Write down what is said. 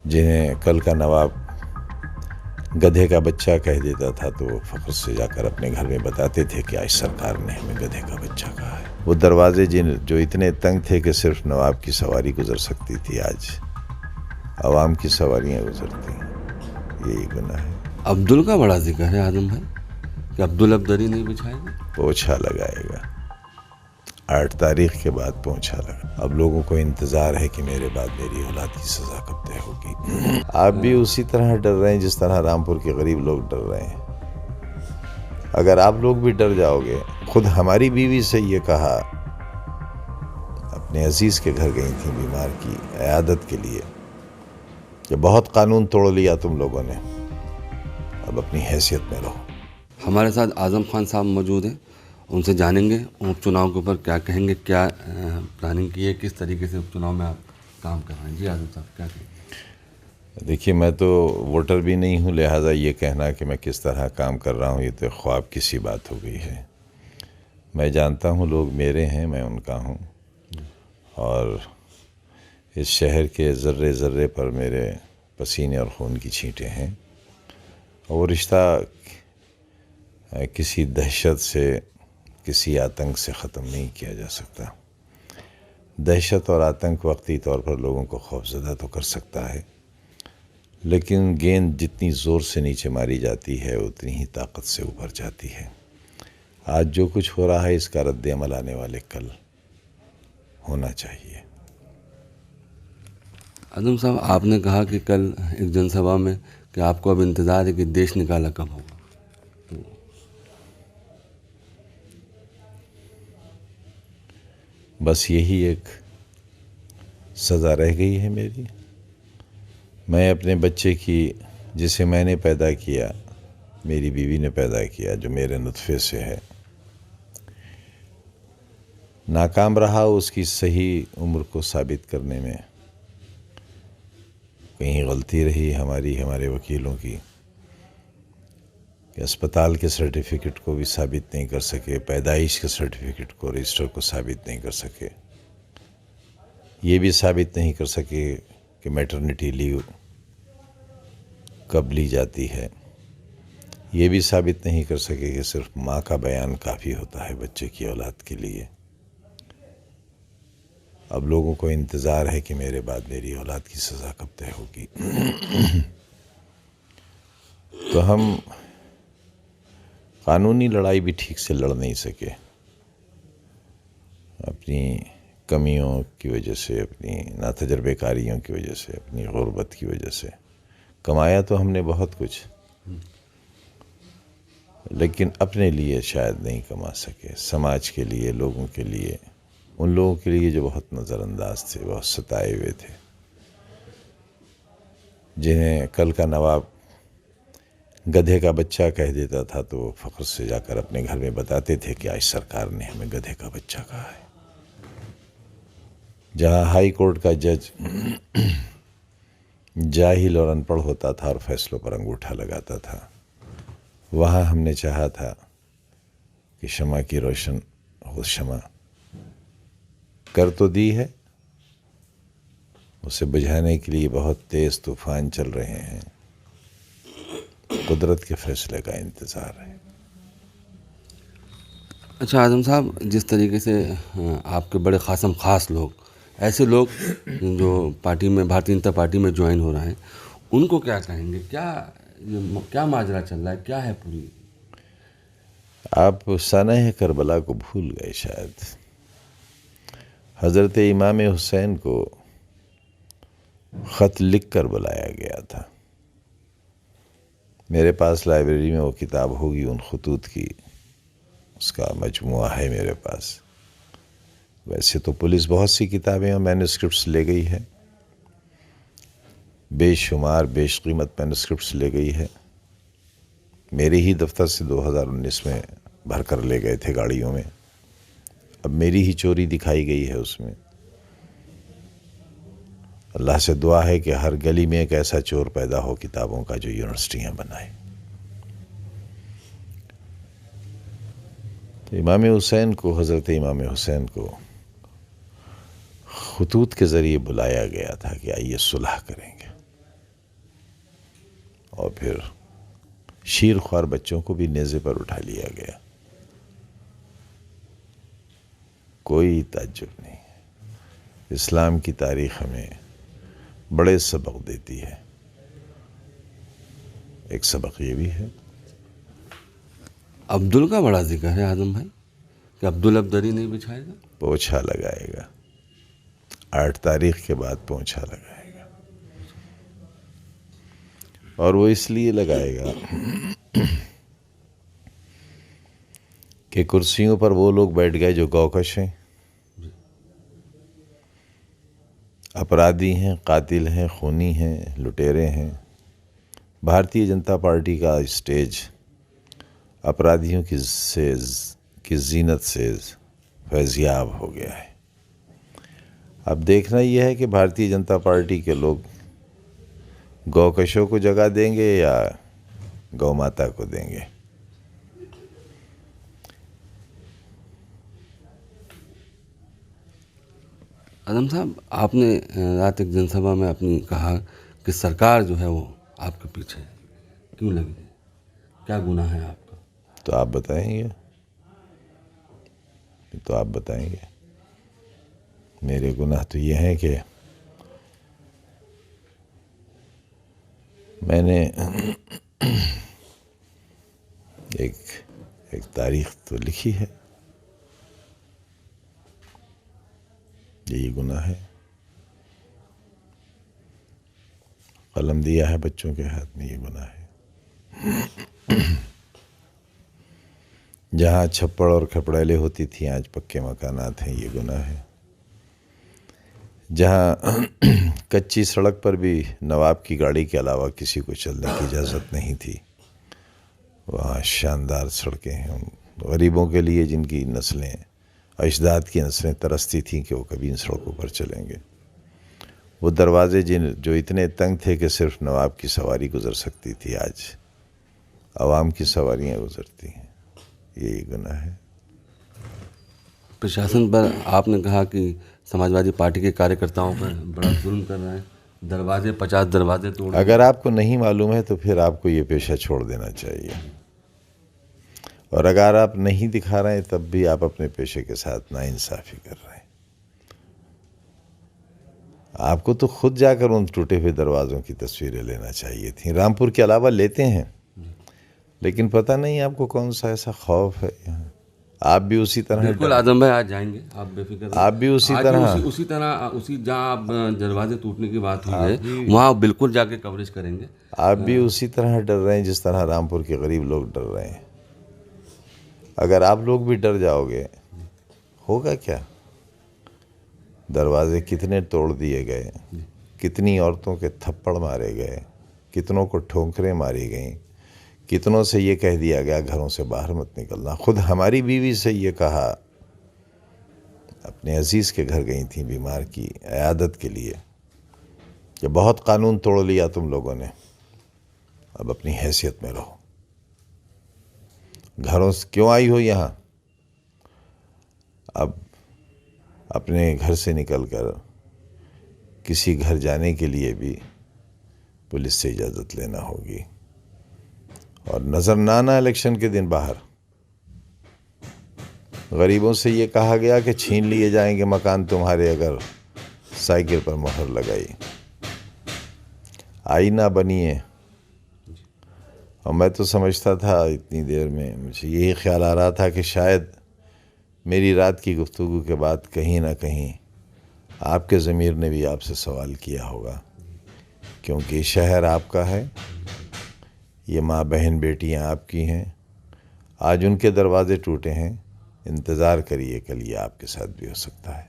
جنہیں کل کا نواب گدھے کا بچہ کہہ دیتا تھا تو وہ فخر سے جا کر اپنے گھر میں بتاتے تھے کہ آج سرکار نے ہمیں گدھے کا بچہ کہا ہے۔ وہ دروازے جو اتنے تنگ تھے کہ صرف نواب کی سواری گزر سکتی تھی، آج عوام کی سواریاں گزرتی ہیں۔ یہی گناہ ہے۔ عبدال کا بڑا ذکر ہے اعظم بھائی کہ عبدال اب دری نہیں بچھائے گا، پوچھا لگائے گا۔ 8 تاریخ کے بعد پوچھا لگا۔ اب لوگوں کو انتظار ہے کہ میرے بعد میری اولاد کی سزا کب طے ہوگی۔ آپ بھی اسی طرح ڈر رہے ہیں جس طرح رامپور کے غریب لوگ ڈر رہے ہیں۔ اگر آپ لوگ بھی ڈر جاؤ گے، خود ہماری بیوی سے یہ کہا، اپنے عزیز کے گھر گئی تھیں بیمار کی عیادت کے لیے، کہ بہت قانون توڑ لیا تم لوگوں نے، اب اپنی حیثیت میں رہو۔ ہمارے ساتھ اعظم خان صاحب موجود ہیں، ان سے جانیں گے اپ چناؤ کے اوپر کیا کہیں گے، کیا پلاننگ کی ہے، کس طریقے سے اپ چناؤ میں آپ کام کر رہے ہیں۔ جی اعظم صاحب کیا کہیں گے؟ دیکھیے، میں تو ووٹر بھی نہیں ہوں، لہٰذا یہ کہنا کہ میں کس طرح کام کر رہا ہوں یہ تو خواب کی سی بات ہو گئی ہے۔ میں جانتا ہوں لوگ میرے ہیں، میں ان کا ہوں، اور اس شہر کے ذرے ذرے پر میرے پسینے اور خون کی چھینٹیں ہیں، اور وہ رشتہ کسی دہشت سے، کسی آتنک سے ختم نہیں کیا جا سکتا۔ دہشت اور آتنک وقتی طور پر لوگوں کو خوفزدہ تو کر سکتا ہے، لیکن گیند جتنی زور سے نیچے ماری جاتی ہے اتنی ہی طاقت سے اوپر جاتی ہے۔ آج جو کچھ ہو رہا ہے اس کا رد عمل آنے والے کل ہونا چاہیے۔ اعظم صاحب، آپ نے کہا کہ کل ایک جن سبھا میں کہ آپ کو اب انتظار ہے کہ دیش نکالا کب ہوگا۔ بس یہی ایک سزا رہ گئی ہے میری۔ میں اپنے بچے کی، جسے میں نے پیدا کیا، میری بیوی نے پیدا کیا، جو میرے نطفے سے ہے، ناکام رہا اس کی صحیح عمر کو ثابت کرنے میں۔ کہیں غلطی رہی ہمارے وکیلوں کی کہ اسپتال کے سرٹیفکیٹ کو بھی ثابت نہیں کر سکے، پیدائش کے سرٹیفکیٹ کو، رجسٹر کو ثابت نہیں کر سکے، یہ بھی ثابت نہیں کر سکے کہ میٹرنٹی لیو کب لی جاتی ہے، یہ بھی ثابت نہیں کر سکے کہ صرف ماں کا بیان کافی ہوتا ہے بچے کی اولاد کے لیے۔ اب لوگوں کو انتظار ہے کہ میرے بعد میری اولاد کی سزا کب طے ہوگی۔ تو ہم قانونی لڑائی بھی ٹھیک سے لڑ نہیں سکے، اپنی کمیوں کی وجہ سے، اپنی ناتجربے کاریوں کی وجہ سے، اپنی غربت کی وجہ سے۔ کمایا تو ہم نے بہت کچھ، لیکن اپنے لیے شاید نہیں کما سکے، سماج کے لیے، لوگوں کے لیے، ان لوگوں کے لیے جو بہت نظر انداز تھے، بہت ستائے ہوئے تھے، جنہیں کل کا نواب گدھے کا بچہ کہہ دیتا تھا تو وہ فخر سے جا کر اپنے گھر میں بتاتے تھے کہ آج سرکار نے ہمیں گدھے کا بچہ کہا ہے۔ جہاں ہائی کورٹ کا جج جاہل اور ان پڑھ ہوتا تھا اور فیصلوں پر انگوٹھا لگاتا تھا، وہاں ہم نے چاہا تھا کہ شمع کی روشن وہ شمع کر تو دی ہے، اسے بجھانے کے لیے بہت تیز طوفان چل رہے ہیں، قدرت کے فیصلے کا انتظار ہے۔ اچھا اعظم صاحب، جس طریقے سے آپ کے بڑے خاص لوگ، ایسے لوگ جو پارٹی میں، بھارتیہ جنتا پارٹی میں جوائن ہو رہے ہیں، ان کو کیا کہیں گے؟ کیا ماجرا چل رہا ہے، کیا ہے پوری؟ آپ سانحہ کربلا کو بھول گئے شاید۔ حضرت امام حسین کو خط لکھ کر بلایا گیا تھا۔ میرے پاس لائبریری میں وہ کتاب ہوگی ان خطوط کی، اس کا مجموعہ ہے میرے پاس۔ ویسے تو پولیس بہت سی کتابیں اور مینوسکرپٹس لے گئی ہے، بے شمار بیش قیمت مینوسکرپٹس لے گئی ہے، میرے ہی دفتر سے 2019 میں بھر کر لے گئے تھے گاڑیوں میں، اب میری ہی چوری دکھائی گئی ہے اس میں۔ اللہ سے دعا ہے کہ ہر گلی میں ایک ایسا چور پیدا ہو کتابوں کا جو یونیورسٹیاں بنائے۔ تو امام حسین کو، حضرت امام حسین کو خطوط کے ذریعے بلایا گیا تھا کہ آئیے صلح کریں گے۔ پھر شیر خوار بچوں کو بھی نیزے پر اٹھا لیا گیا. کوئی تعجب نہیں. اسلام کی تاریخ ہمیں بڑے سبق دیتی ہے. ایک سبق یہ بھی ہے. عبدل کا بڑا ذکر ہے اعظم بھائی کہ عبدل اب دری نہیں بچھائے گا. پوچھا لگائے گا. 8 تاریخ کے بعد پوچھا لگائے گا. اور وہ اس لیے لگائے گا کہ کرسیوں پر وہ لوگ بیٹھ گئے جو گوکش ہیں، اپرادھی ہیں، قاتل ہیں، خونی ہیں، لٹیرے ہیں. بھارتیہ جنتا پارٹی کا اسٹیج اپرادھیوں کی زینت سے فیضیاب ہو گیا ہے. اب دیکھنا یہ ہے کہ بھارتیہ جنتا پارٹی کے لوگ گوکشوں کو جگہ دیں گے یا گو ماتا کو دیں گے. اعظم صاحب، آپ نے رات ایک جن سبھا میں اپنی کہا کہ سرکار جو ہے وہ آپ کے پیچھے ہے. کیوں لگی؟ کیا گناہ ہے آپ کا؟ تو آپ بتائیں گے. میرے گناہ تو یہ ہیں کہ میں نے ایک تاریخ تو لکھی ہے. یہی گناہ ہے. قلم دیا ہے بچوں کے ہاتھ میں، یہ گناہ ہے. جہاں چھپڑ اور کھپڑیلیں ہوتی تھیں آج پکے مکانات ہیں، یہ گناہ ہے. جہاں کچی سڑک پر بھی نواب کی گاڑی کے علاوہ کسی کو چلنے کی اجازت نہیں تھی، وہاں شاندار سڑکیں ہیں. غریبوں کے لیے جن کی نسلیں، اجداد کی نسلیں ترستی تھیں کہ وہ کبھی ان سڑکوں پر چلیں گے. وہ دروازے جو اتنے تنگ تھے کہ صرف نواب کی سواری گزر سکتی تھی، آج عوام کی سواریاں گزرتی ہیں. یہی گناہ ہے. پرشاسن پر آپ نے کہا کہ سماجوادی پارٹی کے کاریہ کرتاؤں پر بڑا ظلم کر رہے ہیں. 50 دروازے توڑ. اگر آپ کو نہیں معلوم ہے تو پھر آپ کو یہ پیشہ چھوڑ دینا چاہیے. اور اگر آپ نہیں دکھا رہے ہیں تب بھی آپ اپنے پیشے کے ساتھ ناانصافی کر رہے ہیں. آپ کو تو خود جا کر ان ٹوٹے ہوئے دروازوں کی تصویریں لینا چاہیے تھیں. رامپور کے علاوہ لیتے ہیں، لیکن پتہ نہیں آپ کو کون سا ایسا خوف ہے یہاں. آپ بھی اسی طرح. بالکل اعظم بھائی، آج جائیں گے، آپ بے فکر رہیں. آپ بھی اسی طرح جہاں آپ دروازے ٹوٹنے کی بات ہوئی ہے وہاں بالکل جا کے کوریج کریں گے. آپ بھی اسی طرح ڈر رہے ہیں جس طرح رامپور کے غریب لوگ ڈر رہے ہیں. اگر آپ لوگ بھی ڈر جاؤ گے ہوگا کیا؟ دروازے کتنے توڑ دیے گئے، کتنی عورتوں کے تھپڑ مارے گئے، کتنوں کو ٹھونکریں ماری گئیں، کتنوں سے یہ کہہ دیا گیا گھروں سے باہر مت نکلنا. خود ہماری بیوی سے یہ کہا، اپنے عزیز کے گھر گئی تھیں بیمار کی عیادت کے لیے، کہ بہت قانون توڑ لیا تم لوگوں نے، اب اپنی حیثیت میں رہو. گھروں سے کیوں آئی ہو یہاں؟ اب اپنے گھر سے نکل کر کسی گھر جانے کے لیے بھی پولیس سے اجازت لینا ہوگی. اور نظر نہ آنا الیکشن کے دن باہر. غریبوں سے یہ کہا گیا کہ چھین لیے جائیں گے مکان تمہارے اگر سائیکل پر مہر لگائی. آئینہ بنیے. اور میں تو سمجھتا تھا اتنی دیر میں، مجھے یہی خیال آ رہا تھا کہ شاید میری رات کی گفتگو کے بعد کہیں نہ کہیں آپ کے ضمیر نے بھی آپ سے سوال کیا ہوگا، کیونکہ شہر آپ کا ہے، یہ ماں بہن بیٹیاں آپ کی ہیں. آج ان کے دروازے ٹوٹے ہیں، انتظار کریے کل یہ آپ کے ساتھ بھی ہو سکتا ہے.